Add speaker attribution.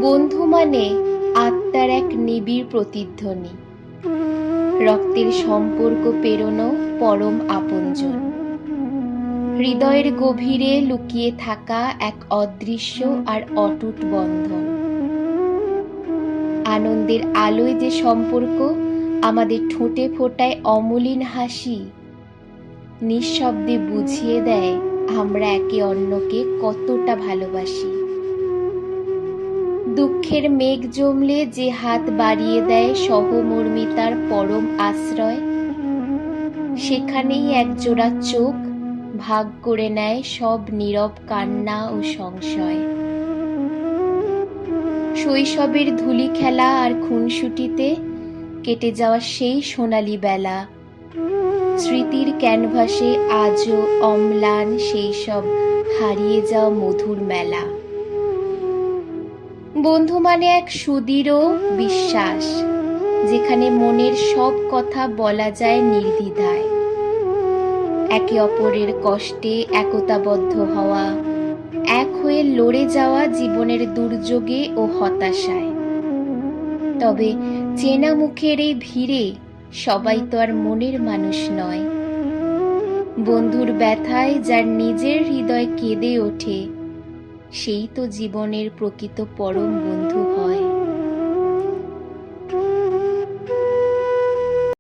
Speaker 1: বন্ধু মানে আত্মার এক নিবিড় প্রতিধ্বনি, রক্তের সম্পর্ক পেরোনো পরম আপনজন, হৃদয়ের গভীরে লুকিয়ে থাকা এক অদৃশ্য আর অটুট বন্ধন। আনন্দের আলোয় যে সম্পর্ক আমাদের ঠোঁটে ফোটায় অমলিন হাসি, নিঃশব্দে বুঝিয়ে দেয় আমরা একে অন্যকে কতটা ভালোবাসি। দুঃখের মেঘ জমলে যে হাত বাড়িয়ে দেয় সহমর্মিতার পরম আশ্রয়, সেখানেই একজোড়া চোখ ভাগ করে নেয় সব নীরব কান্না ও সংশয়। শৈশবের ধুলি খেলা আর খুনসুটিতে কেটে যাওয়া সেই সোনালি বেলা, স্মৃতির ক্যানভাসে আজও অম্লান সেই সব হারিয়ে যাওয়া মধুর মেলা। বন্ধু মানে এক সুদৃঢ় বিশ্বাস, যেখানে মনের সব কথা বলা যায় নির্দ্বিধায়। একে অপরের কষ্টে একতাবদ্ধ হওয়া, এক হয়ে লড়ে যাওয়া জীবনের দুর্যোগে ও হতাশায়। তবে চেনা মুখের এই ভিড়ে সবাই তো আর মনের মানুষ নয়। বন্ধুর ব্যথায় যার নিজের হৃদয় কেঁদে ওঠে, সেই তো জীবনের প্রকৃত পরম বন্ধু হয়।